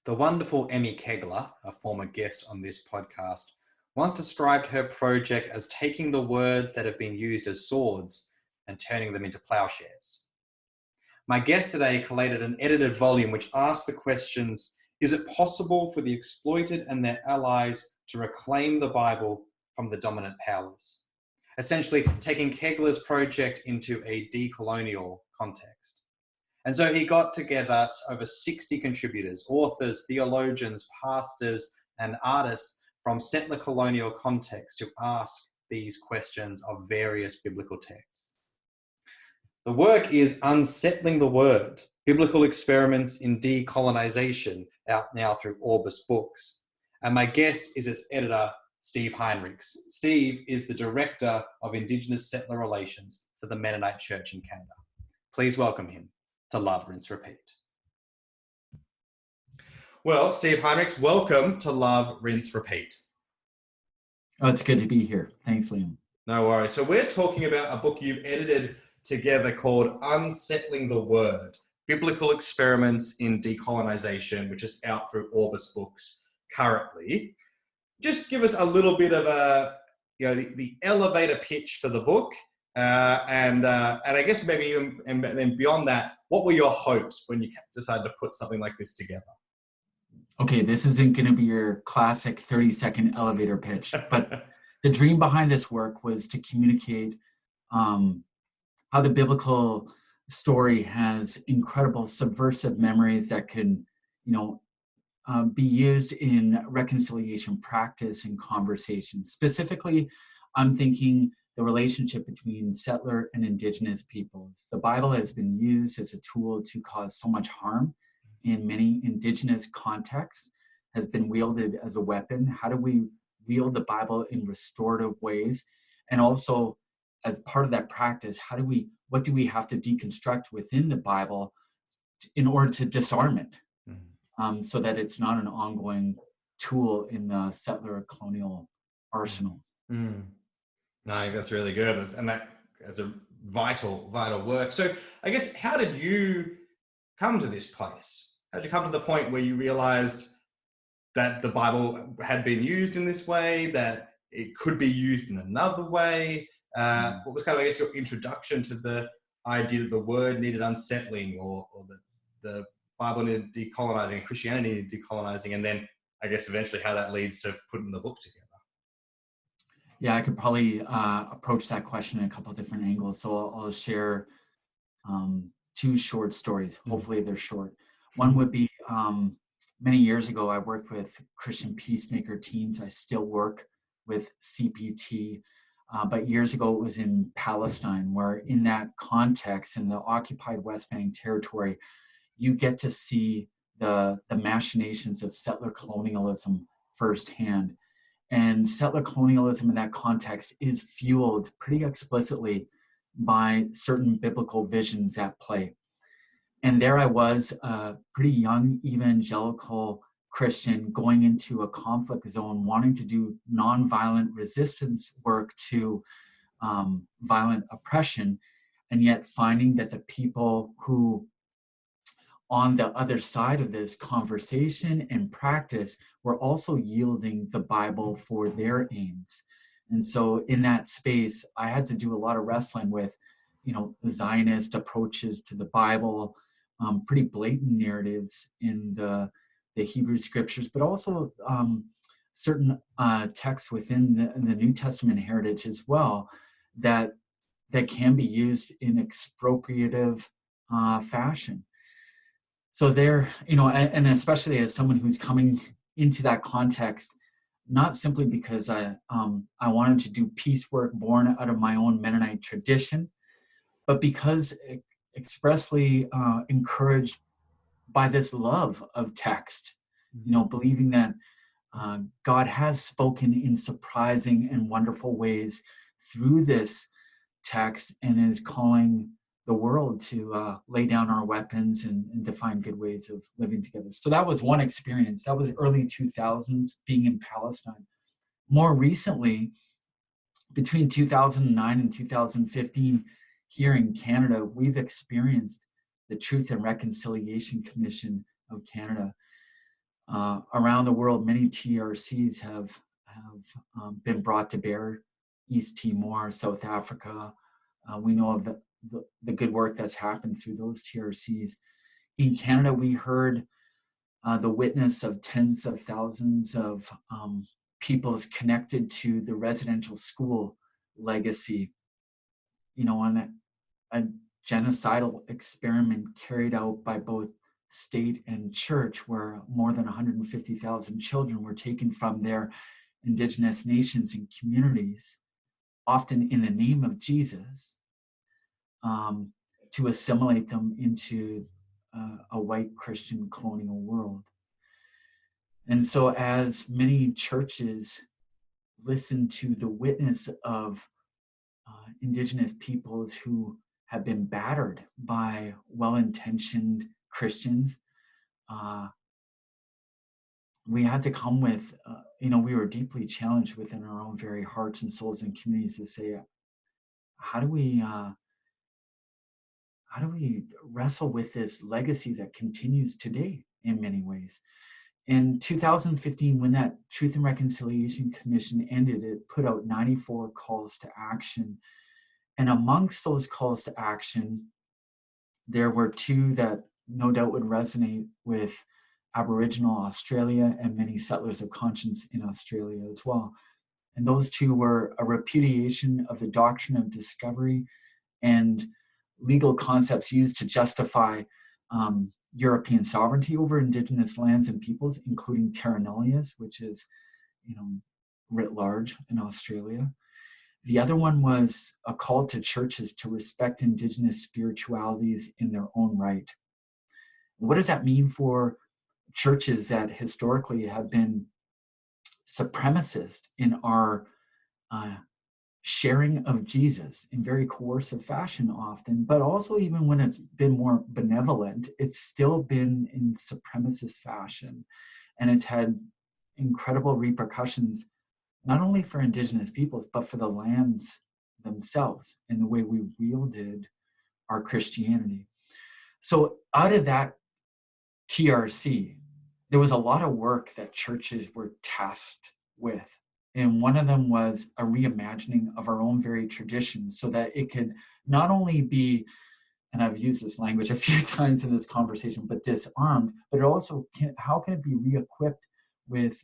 The wonderful Emmy Kegler, a former guest on this podcast, once described her project as taking the words that have been used as swords and turning them into plowshares. My guest today collated an edited volume which asks the questions, is it possible for the exploited and their allies to reclaim the Bible from the dominant powers? Essentially taking Kegler's project into a decolonial context. And so he got together over 60 contributors, authors, theologians, pastors, and artists from settler-colonial context to ask these questions of various biblical texts. The work is Unsettling the Word, Biblical Experiments in Decolonisation, out now through Orbis Books. And my guest is its editor, Steve Heinrichs. Steve is the Director of Indigenous Settler Relations for the Mennonite Church in Canada. Please welcome him to Love, Rinse, Repeat. Well, Steve Heinrichs, welcome to Love, Rinse, Repeat. Oh, it's good to be here. Thanks, Liam. No worries. So we're talking about a book you've edited together called Unsettling the Word, Biblical Experiments in Decolonisation, which is out through Orbis Books currently. Just give us a little bit of the elevator pitch for the book. And I guess maybe even, and then beyond that, what were your hopes when you decided to put something like this together? Okay, this isn't going to be your classic 30-second elevator pitch, but the dream behind this work was to communicate how the biblical story has incredible subversive memories that can, be used in reconciliation practice and conversation. Specifically, I'm thinking the relationship between settler and Indigenous peoples. The Bible has been used as a tool to cause so much harm in many Indigenous contexts, has been wielded as a weapon. How do we wield the Bible in restorative ways? And also, as part of that practice, what do we have to deconstruct within the Bible in order to disarm it, so that it's not an ongoing tool in the settler-colonial arsenal? No, I think that's really good, and that's a vital work. So I guess, how did you come to this place? How did you come to the point where you realized that the Bible had been used in this way, that it could be used in another way? What was kind of, I guess, your introduction to the idea that the word needed unsettling, or that the Bible needed decolonizing, Christianity needed decolonizing, and then I guess eventually how that leads to putting the book together? Yeah, I could probably approach that question in a couple of different angles. So I'll share two short stories. Hopefully they're short. One would be many years ago, I worked with Christian peacemaker teams. I still work with CPT. But years ago, it was in Palestine, where in that context, in the occupied West Bank territory, you get to see the machinations of settler colonialism firsthand. And settler colonialism in that context is fueled pretty explicitly by certain biblical visions at play. And there I was, a pretty young evangelical Christian going into a conflict zone, wanting to do nonviolent resistance work to violent oppression, and yet finding that the people who on the other side of this conversation and practice were also yielding the Bible for their aims. And so in that space, I had to do a lot of wrestling with, Zionist approaches to the Bible, pretty blatant narratives in the Hebrew scriptures, but also certain texts within the New Testament heritage as well that can be used in expropriative fashion. So there, and especially as someone who's coming into that context, not simply because I wanted to do peace work born out of my own Mennonite tradition, but because expressly encouraged by this love of text, believing that God has spoken in surprising and wonderful ways through this text and is calling the world to lay down our weapons and to find good ways of living together. So that was one experience. That was early 2000s, being in Palestine. More recently, between 2009 and 2015, here in Canada, we've experienced the Truth and Reconciliation Commission of Canada. Around the world, many TRCs have been brought to bear. East Timor, South Africa. We know of the good work that's happened through those TRCs. In Canada, we heard the witness of tens of thousands of peoples connected to the residential school legacy, on a genocidal experiment carried out by both state and church, where more than 150,000 children were taken from their Indigenous nations and communities, often in the name of Jesus, to assimilate them into a white Christian colonial world. And so as many churches listen to the witness of Indigenous peoples who have been battered by well-intentioned Christians, we had to come with, we were deeply challenged within our own very hearts and souls and communities to say, how do we wrestle with this legacy that continues today in many ways? In 2015, when that Truth and Reconciliation Commission ended, it put out 94 calls to action. And amongst those calls to action, there were two that no doubt would resonate with Aboriginal Australia and many settlers of conscience in Australia as well. And those two were a repudiation of the doctrine of discovery and legal concepts used to justify European sovereignty over Indigenous lands and peoples, including terra nullius, which is, writ large in Australia. The other one was a call to churches to respect Indigenous spiritualities in their own right. What does that mean for churches that historically have been supremacist in our sharing of Jesus in very coercive fashion often, but also even when it's been more benevolent, it's still been in supremacist fashion. And it's had incredible repercussions, not only for Indigenous peoples, but for the lands themselves and the way we wielded our Christianity. So out of that TRC, there was a lot of work that churches were tasked with. And one of them was a reimagining of our own very traditions so that it could not only be, and I've used this language a few times in this conversation, but disarmed, but it also how can it be re-equipped with,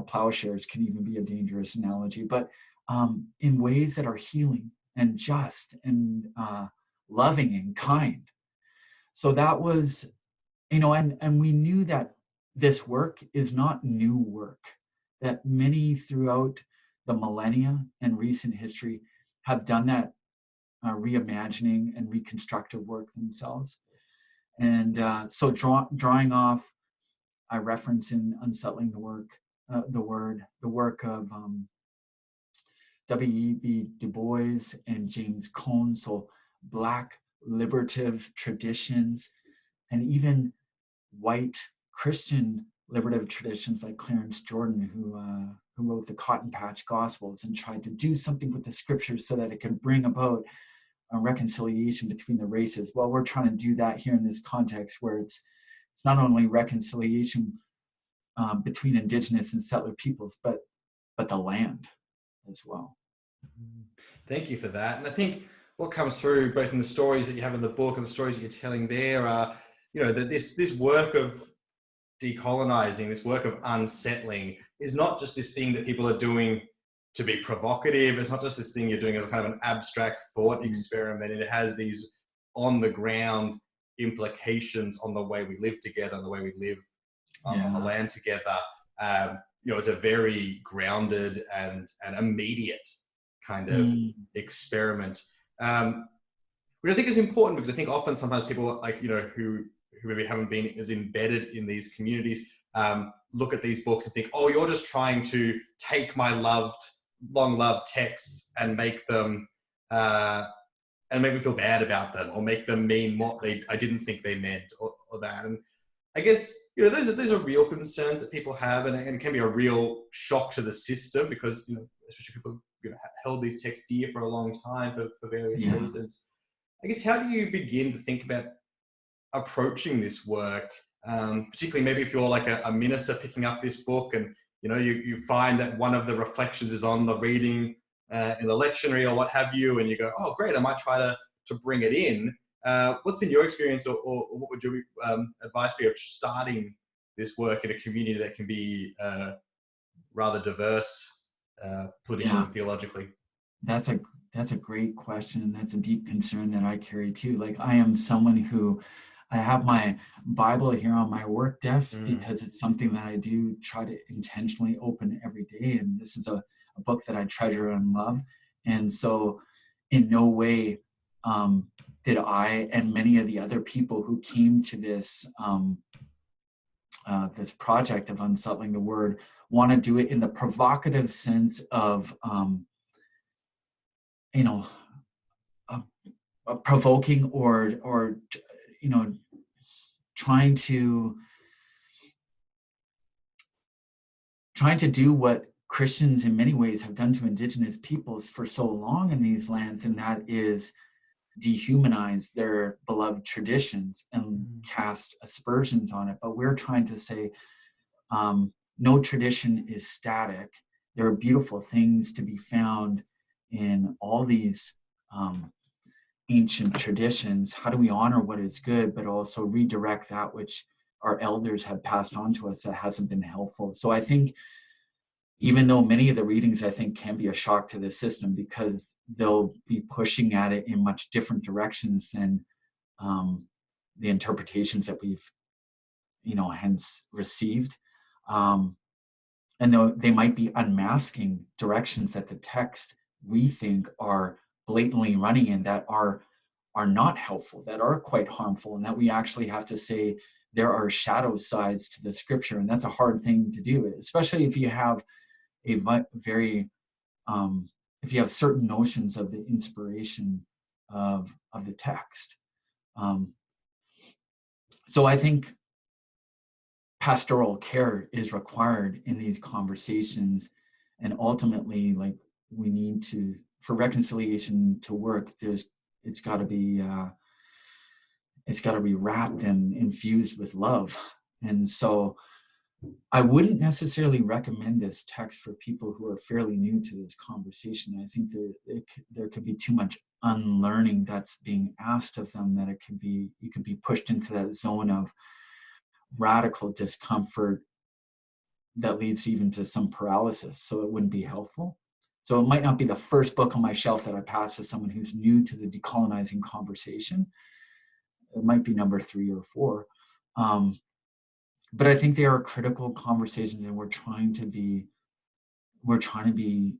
plowshares can even be a dangerous analogy, but in ways that are healing and just and loving and kind. So that was, and we knew that this work is not new work, that many throughout the millennia and recent history have done that reimagining and reconstructive work themselves. And so drawing off, I reference in Unsettling the Word, the work of W.E.B. Du Bois and James Cone, so Black liberative traditions, and even white Christian liberative traditions like Clarence Jordan, who wrote the Cotton Patch Gospels and tried to do something with the scriptures so that it could bring about a reconciliation between the races. Well, we're trying to do that here in this context where it's not only reconciliation between Indigenous and settler peoples, but the land as well. Thank you for that. And I think what comes through both in the stories that you have in the book and the stories that you're telling there are, that this work of decolonizing, this work of unsettling is not just this thing that people are doing to be provocative. It's not just this thing you're doing as a kind of an abstract thought experiment. It has these on the ground implications on the way we live together and the way we live on the land together. It's a very grounded and immediate kind of experiment, which I think is important, because I think often sometimes people who maybe haven't been as embedded in these communities look at these books and think, oh, you're just trying to take my long-loved texts and make them me feel bad about them, or make them mean what I didn't think they meant, or that. And I guess those are real concerns that people have, and it can be a real shock to the system, because especially people held these texts dear for a long time for various reasons. I guess, how do you begin to think about approaching this work particularly maybe if you're like a minister picking up this book and, you know, you find that one of the reflections is on the reading in the lectionary or what have you, and you go, oh, great, I might try to bring it in. What's been your experience, or what would your advice be of starting this work in a community that can be rather diverse politically and theologically? That's a great question, and that's a deep concern that I carry too. Like, I am someone who, I have my Bible here on my work desk because it's something that I do try to intentionally open every day, and this is a book that I treasure and love. And so in no way did I and many of the other people who came to this this project of Unsettling the Word want to do it in the provocative sense of you know, provoking or you know, trying to do what Christians in many ways have done to Indigenous peoples for so long in these lands, and that is dehumanize their beloved traditions and cast aspersions on it. But we're trying to say no tradition is static. There are beautiful things to be found in all these ancient traditions. How do we honor what is good, but also redirect that which our elders have passed on to us that hasn't been helpful? So I think, even though many of the readings I think can be a shock to the system because they'll be pushing at it in much different directions than the interpretations that we've, you know, hence received. And though they might be unmasking directions that the text we think are blatantly running in that are not helpful, that are quite harmful, and that we actually have to say there are shadow sides to the scripture. And that's a hard thing to do, especially if you have a very if you have certain notions of the inspiration of the text. So I think pastoral care is required in these conversations, and ultimately, like, we need to, for reconciliation to work, it's got to be wrapped and infused with love. And so I wouldn't necessarily recommend this text for people who are fairly new to this conversation. I think there could be too much unlearning that's being asked of them, that you could be pushed into that zone of radical discomfort that leads even to some paralysis. So it wouldn't be helpful. So it might not be the first book on my shelf that I pass to someone who's new to the decolonizing conversation. It might be number 3 or 4. But I think they are critical conversations, and we're trying to be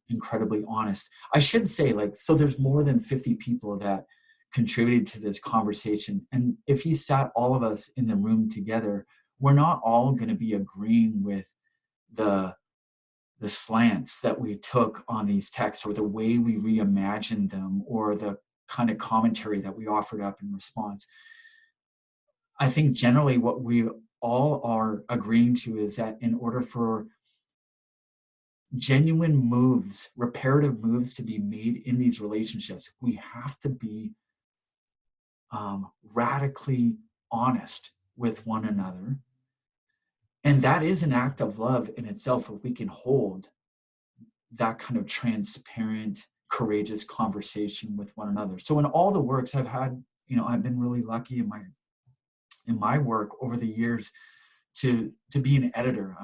incredibly honest. I should say, like, so there's more than 50 people that contributed to this conversation. And if you sat all of us in the room together, we're not all going to be agreeing with the slants that we took on these texts, or the way we reimagined them, or the kind of commentary that we offered up in response. I think generally what we all are agreeing to is that in order for genuine moves, reparative moves, to be made in these relationships, we have to be radically honest with one another. And that is an act of love in itself, if we can hold that kind of transparent, courageous conversation with one another. So in all the works I've had, you know, I've been really lucky in my work over the years to be an editor,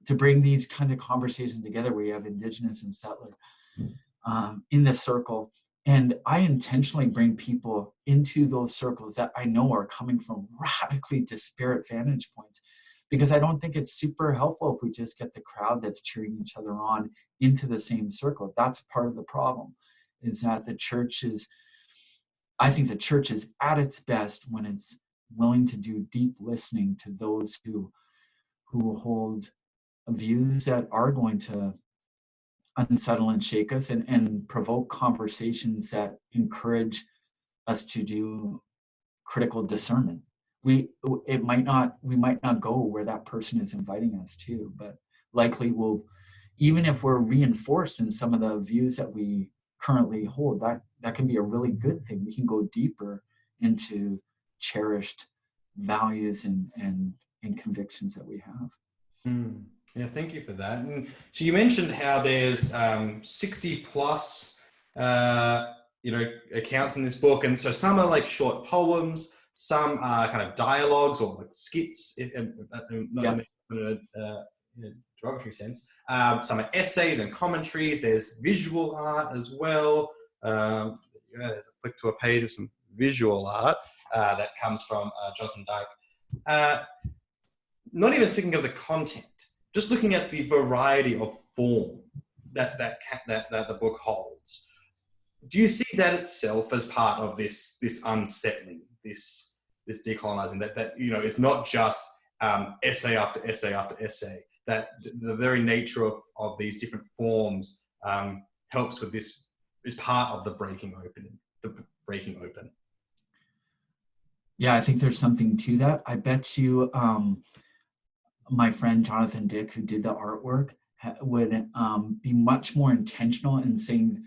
to bring these kinds of conversations together where you have Indigenous and Settler in the circle. And I intentionally bring people into those circles that I know are coming from radically disparate vantage points, because I don't think it's super helpful if we just get the crowd that's cheering each other on into the same circle. That's part of the problem, is that I think the church is at its best when it's willing to do deep listening to those who hold views that are going to unsettle and shake us, and provoke conversations that encourage us to do critical discernment. We might not go where that person is inviting us to, but likely we'll, even if we're reinforced in some of the views that we currently hold, that can be a really good thing. We can go deeper into cherished values and convictions that we have. Yeah, thank you for that. And so you mentioned how there's 60 plus accounts in this book, and so some are like short poems, some are kind of dialogues or like skits, not in a derogatory sense. Some are essays and commentaries. There's visual art as well. There's a flick to a page of some visual art that comes from Jonathan Dyke. Not even speaking of the content, just looking at the variety of form that the book holds. Do you see that itself as part of this unsettling, this decolonizing? That it's not just essay after essay after essay. That the very nature of these different forms helps with this, is part of the breaking open. Yeah, I think there's something to that. I bet you my friend Jonathan Dick, who did the artwork, would be much more intentional in saying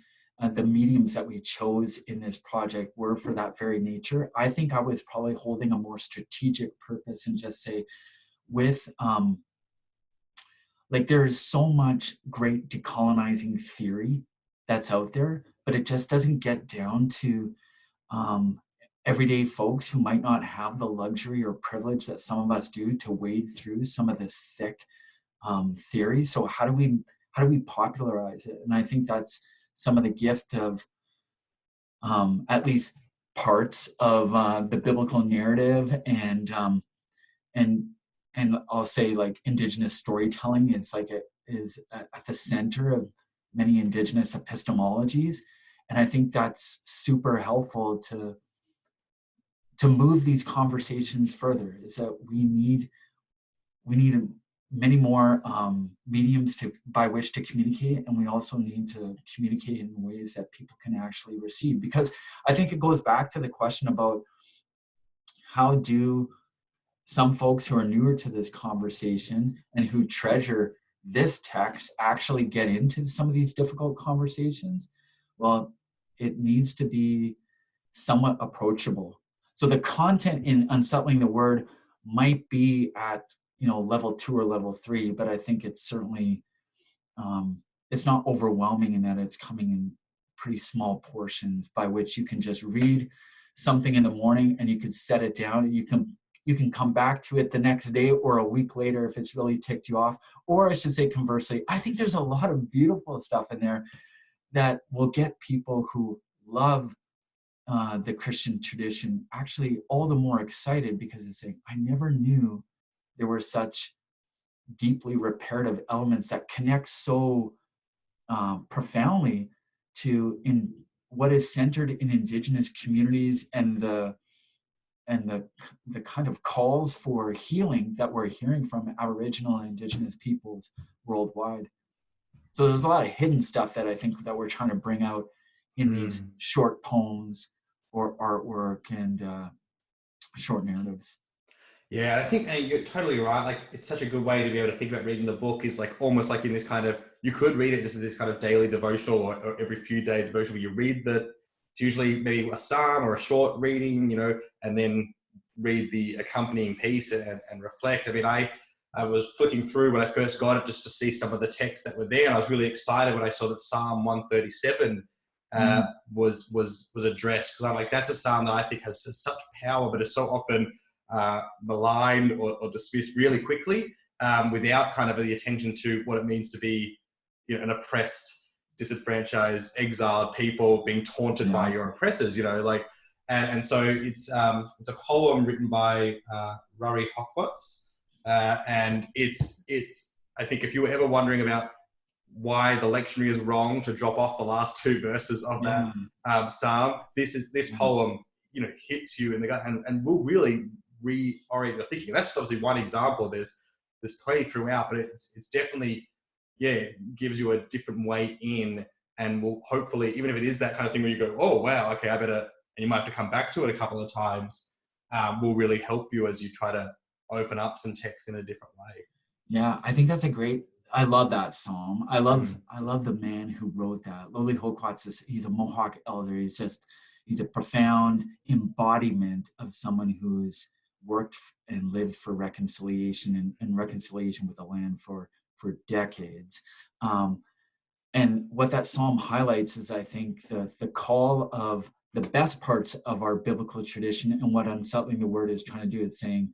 the mediums that we chose in this project were for that very nature. I think I was probably holding a more strategic purpose and just say, with there is so much great decolonizing theory that's out there, but it just doesn't get down to everyday folks who might not have the luxury or privilege that some of us do to wade through some of this thick theory. So how do we popularize it? And I think that's some of the gift of at least parts of the biblical narrative, and I'll say like Indigenous storytelling is at the center of many Indigenous epistemologies, and I think that's super helpful to move these conversations further. Is that we need many more mediums by which to communicate, and we also need to communicate in ways that people can actually receive. Because I think it goes back to the question about how do some folks who are newer to this conversation and who treasure this text actually get into some of these difficult conversations? Well, it needs to be somewhat approachable. So the content in Unsettling the Word might be at level 2 or level 3, but I think it's certainly it's not overwhelming in that it's coming in pretty small portions by which you can just read something in the morning and you can set it down, and you can come back to it the next day or a week later if it's really ticked you off. Or I should say conversely, I think there's a lot of beautiful stuff in there that will get people who love the Christian tradition actually all the more excited, because it's saying, I never knew there were such deeply reparative elements that connect so profoundly to in what is centered in Indigenous communities, and the kind of calls for healing that we're hearing from Aboriginal and Indigenous peoples worldwide. So there's a lot of hidden stuff that I think that we're trying to bring out in these short poems or artwork and short narratives. Yeah, I think you're totally right. Like, it's such a good way to be able to think about reading the book, is like almost like in this kind of, you could read it just as this kind of daily devotional or every few day devotional. You read it's usually maybe a psalm or a short reading, and then read the accompanying piece and reflect. I mean, I was flicking through when I first got it just to see some of the texts that were there, and I was really excited when I saw that Psalm 137 was addressed, because I'm like, that's a psalm that I think has such power, but is so often maligned or dismissed really quickly, without kind of the attention to what it means to be an oppressed, disenfranchised, exiled people being taunted by your oppressors, and so it's a poem written by Rory Hockwatts, and it's I think if you were ever wondering about why the lectionary is wrong to drop off the last 2 verses of that psalm, this poem hits you in the gut and will really reorient your thinking. That's obviously one example. There's plenty throughout, but it's definitely gives you a different way in, and will hopefully, even if it is that kind of thing where you go, oh wow, okay, I better, and you might have to come back to it a couple of times, will really help you as you try to open up some text in a different way. Yeah, I think that's I love that psalm. I love the man who wrote that. Rory Hockwatts he's a Mohawk elder. He's a profound embodiment of someone who's worked and lived for reconciliation and reconciliation with the land for decades. And what that psalm highlights is, I think, the call of the best parts of our biblical tradition, and what Unsettling the Word is trying to do is saying,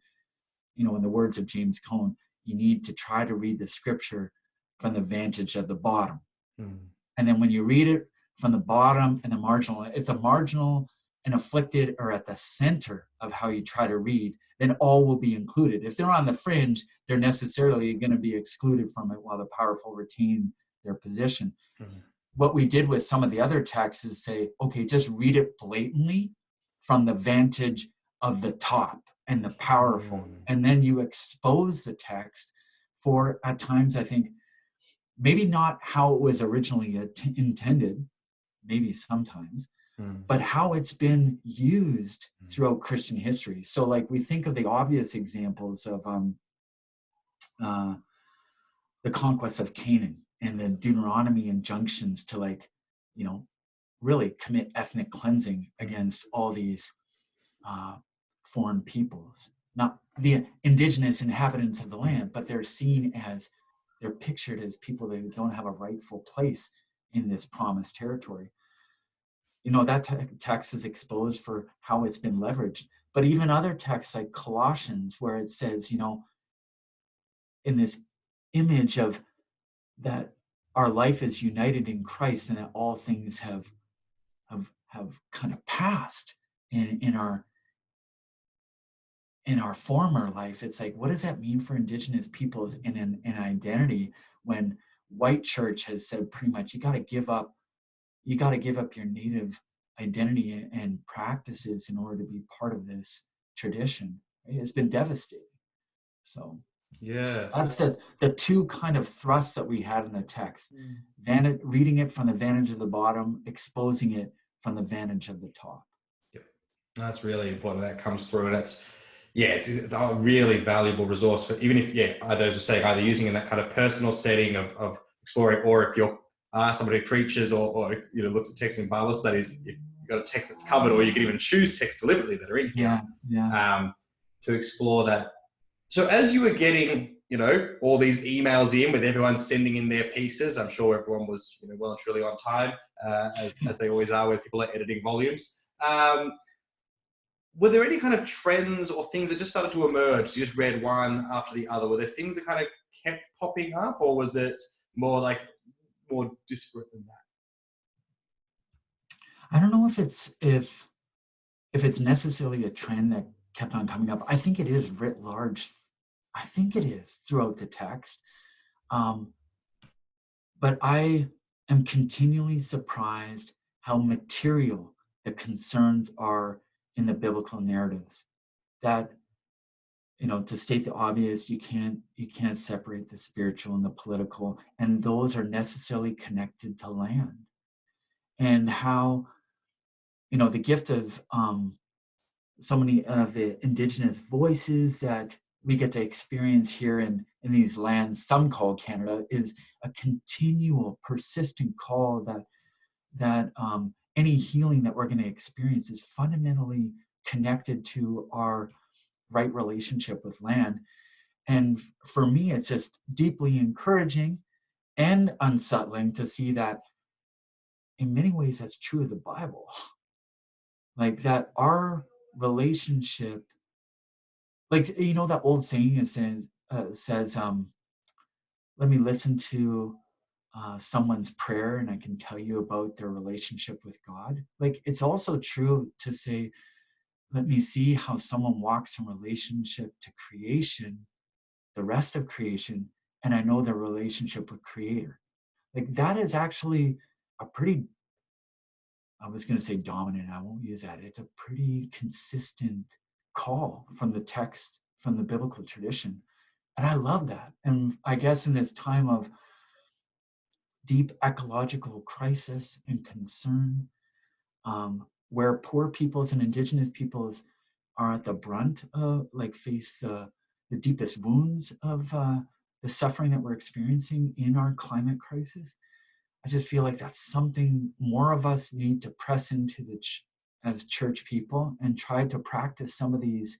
in the words of James Cone, you need to try to read the scripture from the vantage of the bottom. And then when you read it from the bottom and the marginal, if the marginal and afflicted are at the center of how you try to read, then all will be included. If they're on the fringe, they're necessarily going to be excluded from it, while the powerful retain their position. What we did with some of the other texts is say, okay, just read it blatantly from the vantage of the top and the powerful. And then you expose the text for, at times, I think, maybe not how it was originally intended, maybe sometimes, but how it's been used throughout Christian history. So like we think of the obvious examples of the conquest of Canaan and the Deuteronomy injunctions to really commit ethnic cleansing against all these foreign peoples, not the indigenous inhabitants of the land, but they're pictured as people that don't have a rightful place in this promised territory. That text is exposed for how it's been leveraged. But even other texts like Colossians, where it says, in this image of that our life is united in Christ, and that all things have kind of passed in our former life. It's like, what does that mean for indigenous peoples in an identity, when white church has said pretty much you got to give up your native identity and practices in order to be part of this tradition? Right? It's been devastating. So that's the two kind of thrusts that we had in the text: reading it from the vantage of the bottom, exposing it from the vantage of the top. That's really important. That comes through, and it's a really valuable resource for, even if either using in that kind of personal setting of exploring, or if you're somebody who preaches or looks at text in Bible studies, if you've got a text that's covered, or you can even choose text deliberately that are in here to explore that. So as you were getting all these emails in with everyone sending in their pieces, I'm sure everyone was well and truly on time, as they always are when people are editing volumes. Were there any kind of trends or things that just started to emerge? You just read one after the other. Were there things that kind of kept popping up, or was it more disparate than that? I don't know if it's necessarily a trend that kept on coming up. I think it is writ large. I think it is throughout the text. But I am continually surprised how material the concerns are in the biblical narratives. That, to state the obvious, you can't separate the spiritual and the political, and those are necessarily connected to land. And how, the gift of so many of the indigenous voices that we get to experience here in these lands some call Canada is a continual, persistent call that any healing that we're going to experience is fundamentally connected to our right relationship with land. And for me, it's just deeply encouraging and unsettling to see that in many ways that's true of the Bible. Like that our relationship, like, that old saying is says, let me listen to someone's prayer and I can tell you about their relationship with God. Like, it's also true to say, let me see how someone walks in relationship to creation, the rest of creation, and I know their relationship with Creator. Like, that is actually a pretty, I was going to say dominant, I won't use that. It's a pretty consistent call from the text, from the biblical tradition. And I love that. And I guess in this time of deep ecological crisis and concern, where poor peoples and indigenous peoples are at the brunt of, face the deepest wounds of the suffering that we're experiencing in our climate crisis, I just feel like that's something more of us need to press into as church people and try to practice some of these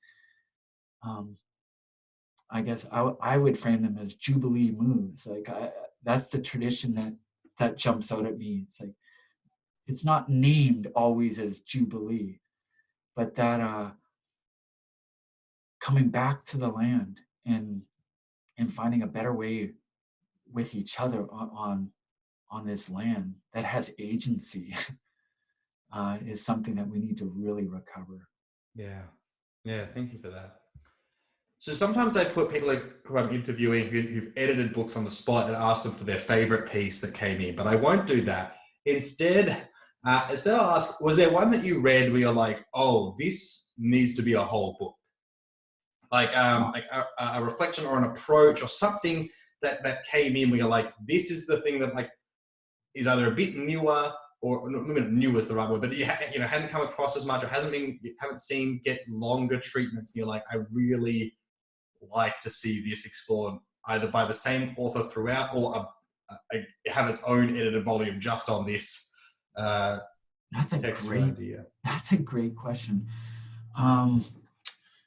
I guess I would frame them as Jubilee moves. Like that's the tradition that jumps out at me. It's like, it's not named always as Jubilee, but that coming back to the land and finding a better way with each other on this land that has agency is something that we need to really recover. Yeah. Yeah. Thank you for that. So sometimes I put people who I'm interviewing who've edited books on the spot and ask them for their favorite piece that came in, but I won't do that. Instead I'll ask, was there one that you read where you're like, oh, this needs to be a whole book? Like a reflection or an approach or something that came in where you're like, this is the thing that like is either a bit newer or not new is the right word, but you hadn't come across as much or haven't seen get longer treatments. And you're like, I really like to see this explored either by the same author throughout or have its own edited volume just on this That's idea. That's a great question.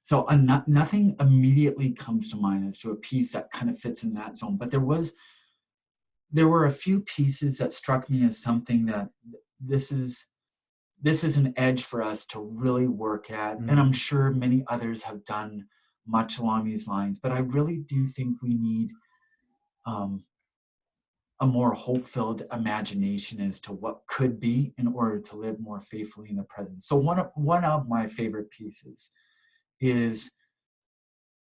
So nothing immediately comes to mind as to a piece that kind of fits in that zone, but there were a few pieces that struck me as something that this is an edge for us to really work at. And I'm sure many others have done much along these lines, but I really do think we need a more hope-filled imagination as to what could be in order to live more faithfully in the present. So one of my favorite pieces is,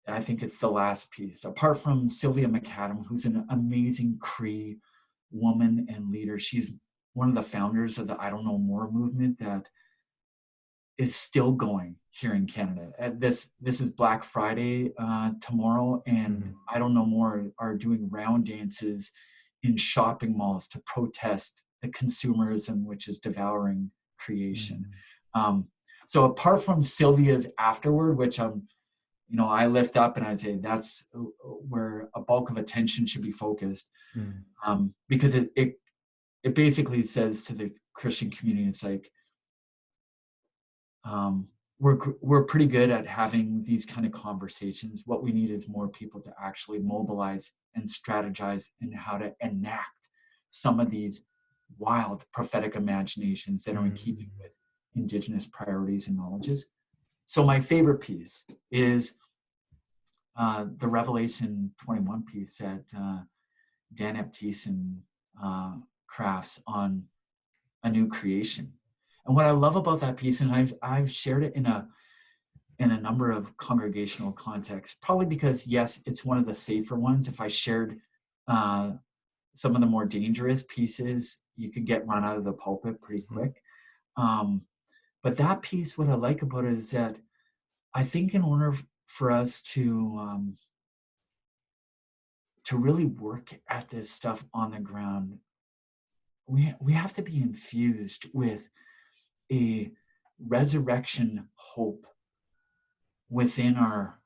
I think it's the last piece, apart from Sylvia McAdam, who's an amazing Cree woman and leader. She's one of the founders of the I Don't Know More movement that is still going here in Canada. This is Black Friday tomorrow, and I Don't Know More are doing round dances in shopping malls to protest the consumerism which is devouring creation. So apart from Sylvia's afterword, which I lift up and I say that's where a bulk of attention should be focused, because it basically says to the Christian community, it's like, we're pretty good at having these kind of conversations. What we need is more people to actually mobilize and strategize in how to enact some of these wild prophetic imaginations that are in keeping with Indigenous priorities and knowledges. So my favorite piece is the Revelation 21 piece that Dan Eptison crafts on a new creation. And what I love about that piece, and I've shared it in a number of congregational contexts, probably because, yes, it's one of the safer ones. If I shared some of the more dangerous pieces, you could get run out of the pulpit pretty quick. But that piece, what I like about it is that I think in order for us to really work at this stuff on the ground, we have to be infused with a resurrection hope within our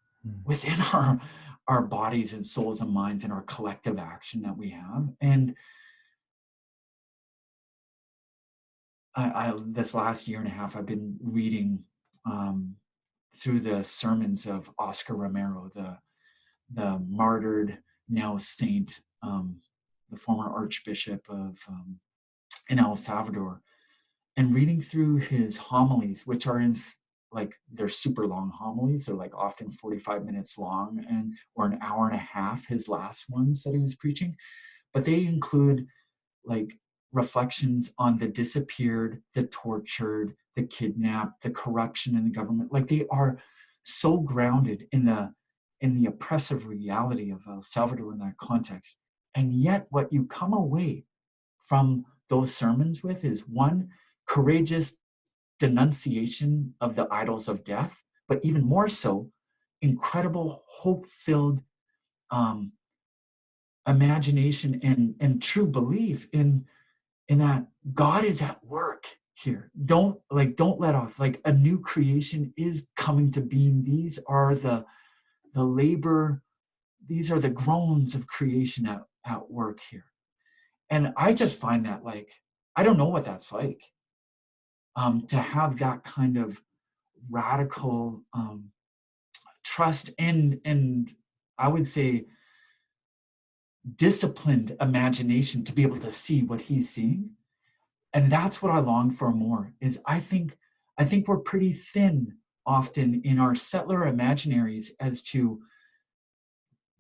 bodies and souls and minds and our collective action that we have. And I this last year and a half, I've been reading through the sermons of Oscar Romero, the martyred now saint, the former Archbishop of in El Salvador, and reading through his homilies, which are they're super long homilies. They're like often 45 minutes long or an hour and a half, his last ones that he was preaching. But they include like reflections on the disappeared, the tortured, the kidnapped, the corruption in the government. Like they are so grounded in the oppressive reality of El Salvador in that context. And yet what you come away from those sermons with is, one, courageous denunciation of the idols of death, but even more so, incredible hope-filled imagination and true belief in that God is at work here. Don't let off. Like a new creation is coming to being. These are the labor, these are the groans of creation at work here. And I just find that, like, I don't know what that's like, to have that kind of radical trust and I would say disciplined imagination to be able to see what he's seeing. And that's what I long for more, is I think we're pretty thin often in our settler imaginaries as to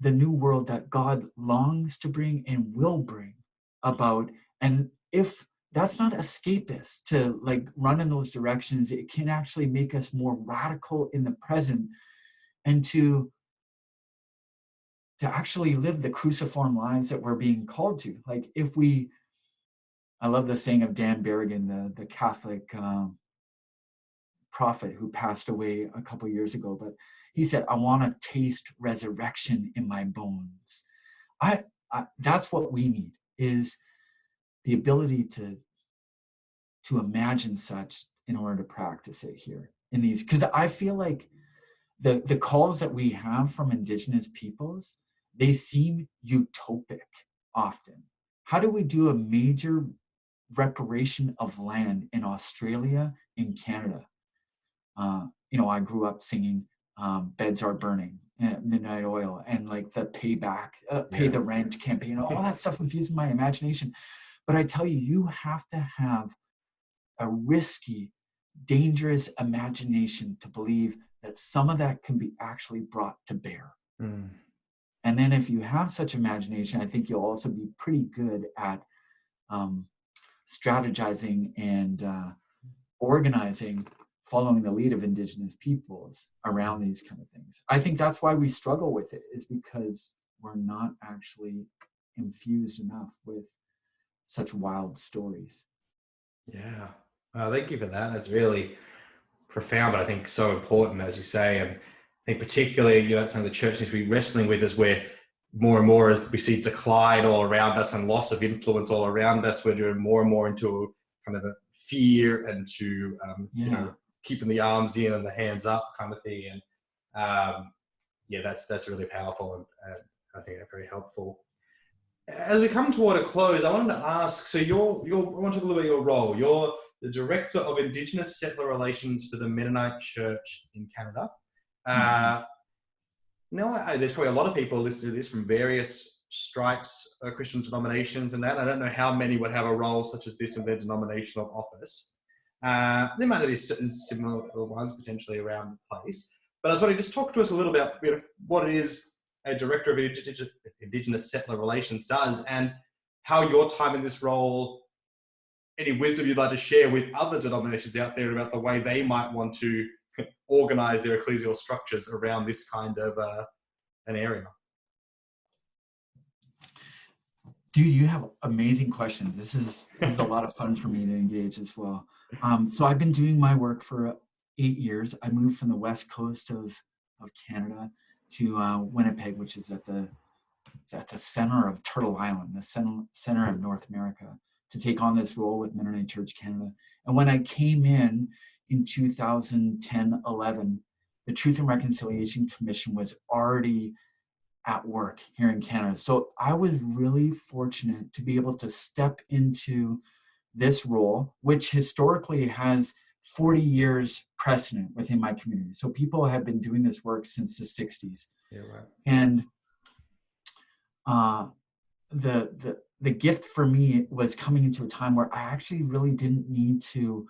the new world that God longs to bring and will bring about. And if that's not escapist to like run in those directions, it can actually make us more radical in the present and to actually live the cruciform lives that we're being called to. Like if we, I love the saying of Dan Berrigan, the Catholic prophet who passed away a couple years ago, but he said, I want to taste resurrection in my bones. I that's what we need, is the ability to imagine such in order to practice it here in these, because I feel like the calls that we have from Indigenous peoples, they seem utopic often. How do we do a major reparation of land in Australia and Canada? I grew up singing Beds Are Burning, Midnight Oil, and like the payback, pay the rent campaign, all that stuff infuses my imagination. But I tell you, you have to have a risky, dangerous imagination to believe that some of that can be actually brought to bear. Mm. And then if you have such imagination, I think you'll also be pretty good at strategizing and organizing, following the lead of Indigenous peoples around these kind of things. I think that's why we struggle with it, is because we're not actually infused enough with such wild stories. Yeah. Thank you for that. That's really profound, but I think so important, as you say. And I think particularly, it's something the church needs to be wrestling with, is where more and more as we see decline all around us and loss of influence all around us, we're doing more and more into kind of a fear and to, keeping the arms in and the hands up kind of thing. And that's really powerful and I think very helpful. As we come toward a close, I wanted to ask, so I want to talk a little bit about your role. You're the Director of Indigenous Settler Relations for the Mennonite Church in Canada. Now, there's probably a lot of people listening to this from various stripes, Christian denominations and that. I don't know how many would have a role such as this in their denominational office. There might be similar ones potentially around the place. But I was wondering, just talk to us a little about what it is a Director of Indigenous Settler Relations does, and how your time in this role, any wisdom you'd like to share with other denominations out there about the way they might want to organize their ecclesial structures around this kind of an area. Dude, you have amazing questions. This is a lot of fun for me to engage as well. So I've been doing my work for 8 years. I moved from the west coast of Canada to Winnipeg, which is at the center of Turtle Island, the center of North America, to take on this role with Mennonite Church Canada. And when I came in 2010-11, the Truth and Reconciliation Commission was already at work here in Canada. So I was really fortunate to be able to step into this role, which historically has 40 years precedent within my community. So people have been doing this work since the 60s. Yeah, right. And the gift for me was coming into a time where I actually really didn't need to,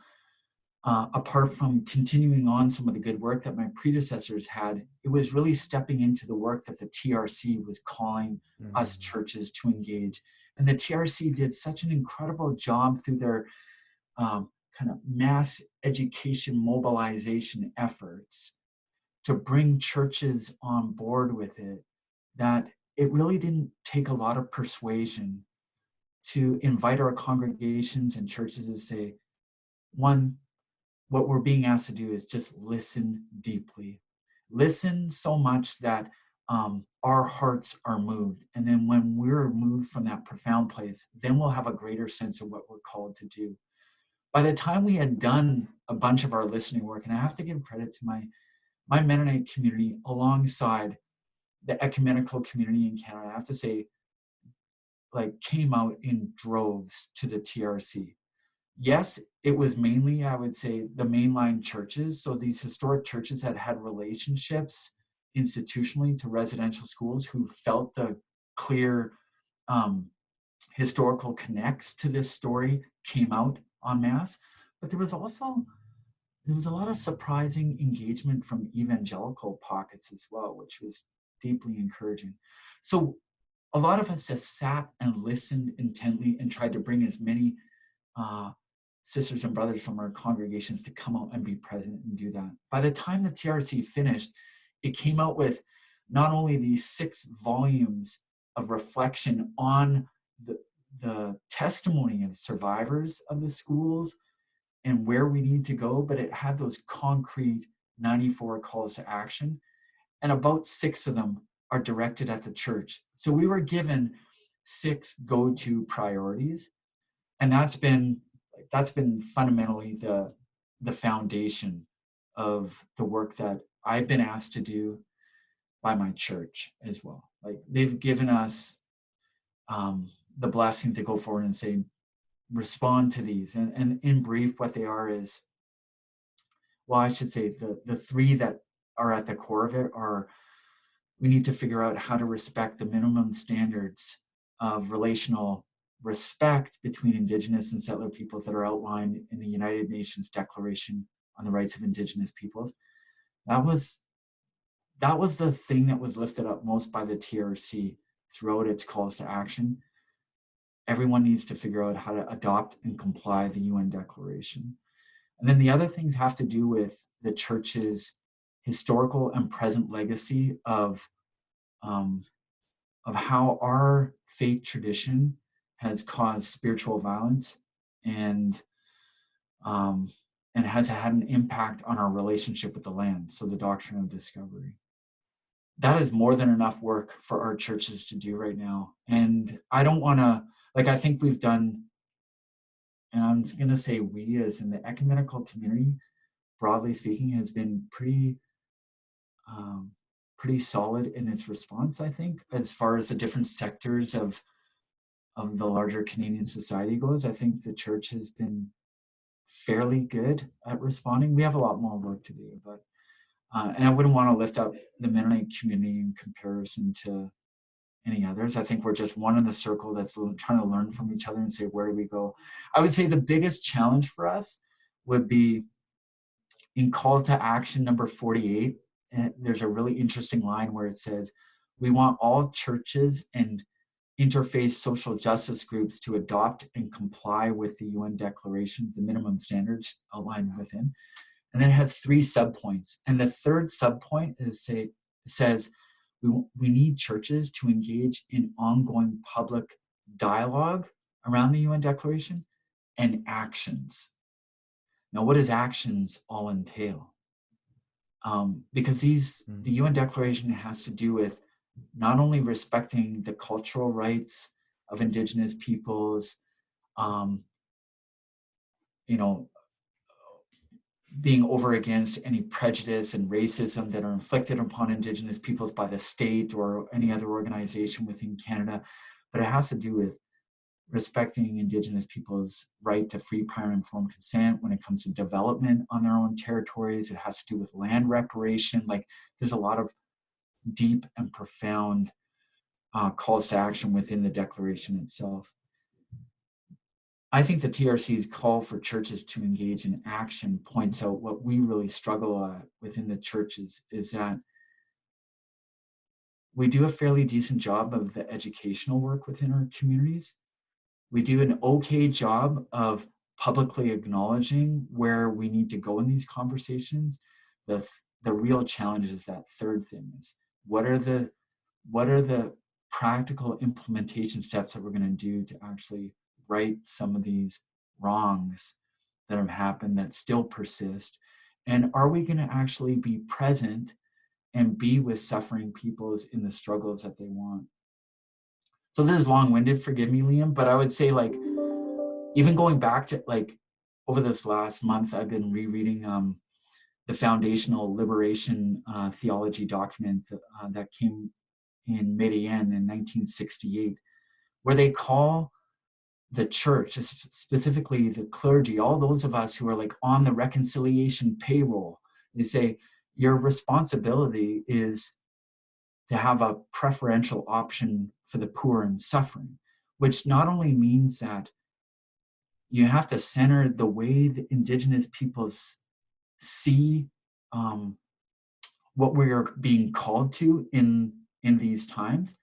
apart from continuing on some of the good work that my predecessors had, it was really stepping into the work that the TRC was calling us churches to engage. And the TRC did such an incredible job through their kind of mass education mobilization efforts to bring churches on board with it, that it really didn't take a lot of persuasion to invite our congregations and churches to say, one, what we're being asked to do is just listen deeply. Listen so much that our hearts are moved. And then when we're moved from that profound place, then we'll have a greater sense of what we're called to do. By the time we had done a bunch of our listening work, and I have to give credit to my Mennonite community alongside the ecumenical community in Canada, I have to say, like, came out in droves to the TRC. Yes, it was mainly, I would say, the mainline churches. So these historic churches that had relationships institutionally to residential schools who felt the clear historical connects to this story came out en masse. But there was a lot of surprising engagement from evangelical pockets as well, which was deeply encouraging. So a lot of us just sat and listened intently and tried to bring as many sisters and brothers from our congregations to come out and be present and do that. By the time the TRC finished, it came out with not only these 6 volumes of reflection on the testimony of survivors of the schools and where we need to go, but it had those concrete 94 calls to action, and about 6 of them are directed at the church. So we were given 6 go-to priorities, and that's been fundamentally the foundation of the work that I've been asked to do by my church as well. Like, they've given us the blessing to go forward and say, respond to these. And in brief, what they are is, well, I should say the 3 that are at the core of it are, we need to figure out how to respect the minimum standards of relational respect between Indigenous and settler peoples that are outlined in the United Nations Declaration on the Rights of Indigenous Peoples. That was the thing that was lifted up most by the TRC throughout its calls to action. Everyone needs to figure out how to adopt and comply the UN Declaration. And then the other things have to do with the church's historical and present legacy of how our faith tradition has caused spiritual violence and has had an impact on our relationship with the land. So the doctrine of discovery. That is more than enough work for our churches to do right now. And I don't want to, I think we've done, and I'm going to say we, as in the ecumenical community, broadly speaking, has been pretty solid in its response, I think, as far as the different sectors of the larger Canadian society goes. I think the church has been fairly good at responding. We have a lot more work to do, but and I wouldn't want to lift up the Mennonite community in comparison to any others. I think we're just one in the circle that's trying to learn from each other and say, where do we go? I would say the biggest challenge for us would be in call to action number 48. And there's a really interesting line where it says, we want all churches and interfaith social justice groups to adopt and comply with the UN Declaration, the minimum standards outlined within. And then it has 3 subpoints. And the third subpoint says, we need churches to engage in ongoing public dialogue around the UN Declaration and actions. Now, what does actions all entail? Because the UN Declaration has to do with not only respecting the cultural rights of Indigenous peoples, being over against any prejudice and racism that are inflicted upon Indigenous peoples by the state or any other organization within Canada, but it has to do with respecting Indigenous people's right to free, prior, and informed consent when it comes to development on their own territories. It has to do with land reparation. There's a lot of deep and profound calls to action within the Declaration itself. I think the TRC's call for churches to engage in action points out what we really struggle at within the churches is that we do a fairly decent job of the educational work within our communities. We do an okay job of publicly acknowledging where we need to go in these conversations. The real challenge is that third thing is what are the practical implementation steps that we're going to do to actually right some of these wrongs that have happened that still persist? And are we going to actually be present and be with suffering peoples in the struggles that they want? So this is long-winded, forgive me, Liam, but I would say even going back to over this last month, I've been rereading the foundational liberation theology document that came in Medellin in 1968, where they call the church, specifically the clergy, all those of us who are on the reconciliation payroll, they say your responsibility is to have a preferential option for the poor and suffering, which not only means that you have to center the way the Indigenous peoples see what we are being called to in these times,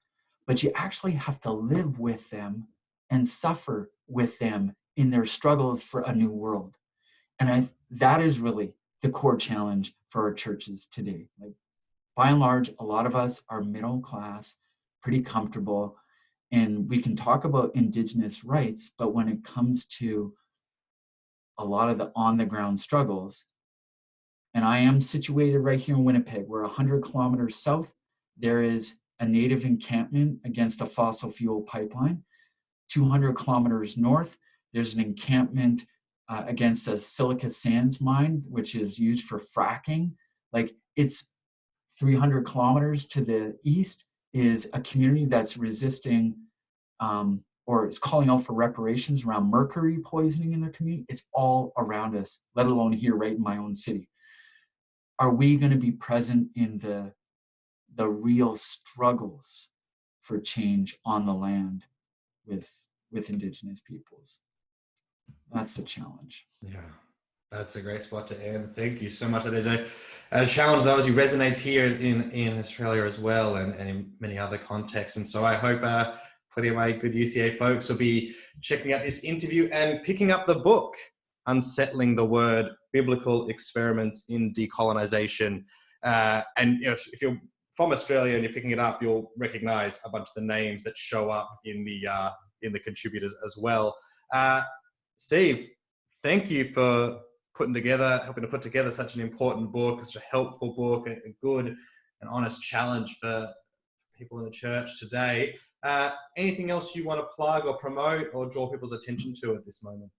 but you actually have to live with them and suffer with them in their struggles for a new world. And that is really the core challenge for our churches today. Like, by and large, a lot of us are middle class, pretty comfortable, and we can talk about Indigenous rights, but when it comes to a lot of the on-the-ground struggles, and I am situated right here in Winnipeg. We're 100 kilometers south. There is a Native encampment against a fossil fuel pipeline. 200 kilometers north, there's an encampment against a silica sands mine, which is used for fracking. Like, it's 300 kilometers to the east is a community that's resisting or is calling out for reparations around mercury poisoning in their community. It's all around us, let alone here right in my own city. Are we going to be present in the real struggles for change on the land with Indigenous peoples? That's the challenge. Yeah, that's a great spot to end. Thank you so much. That is a challenge that obviously resonates here in Australia as well, and in many other contexts. And so I hope plenty of my good UCA folks will be checking out this interview and picking up the book, Unsettling the Word, Biblical Experiments in Decolonisation. And if you're from Australia and you're picking it up, you'll recognise a bunch of the names that show up in the contributors as well. Steve, thank you for helping to put together such an important book, such a helpful book, a good and honest challenge for people in the church today. Anything else you want to plug or promote or draw people's attention to at this moment?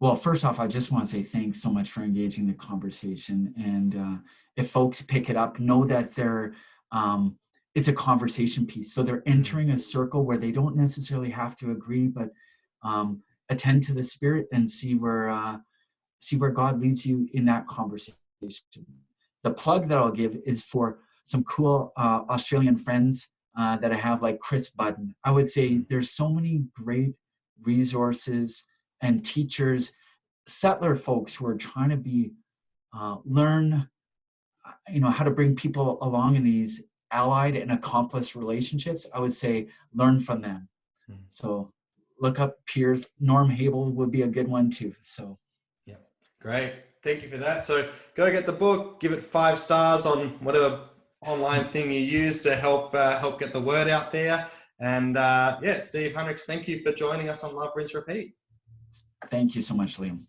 Well, first off, I just want to say thanks so much for engaging the conversation. And if folks pick it up, know that it's a conversation piece. So they're entering a circle where they don't necessarily have to agree, but attend to the Spirit and see where God leads you in that conversation. The plug that I'll give is for some cool Australian friends that I have, like Chris Budden. I would say there's so many great resources and teachers, settler folks who are trying to learn how to bring people along in these allied and accomplice relationships. I would say learn from them. So look up peers. Norm Habel would be a good one too. So yeah, great. Thank you for that. So go get the book, give it 5 stars on whatever online thing you use to help get the word out there. And Steve Heinrichs, thank you for joining us on Love, Rinse, Repeat. Thank you so much, Liam.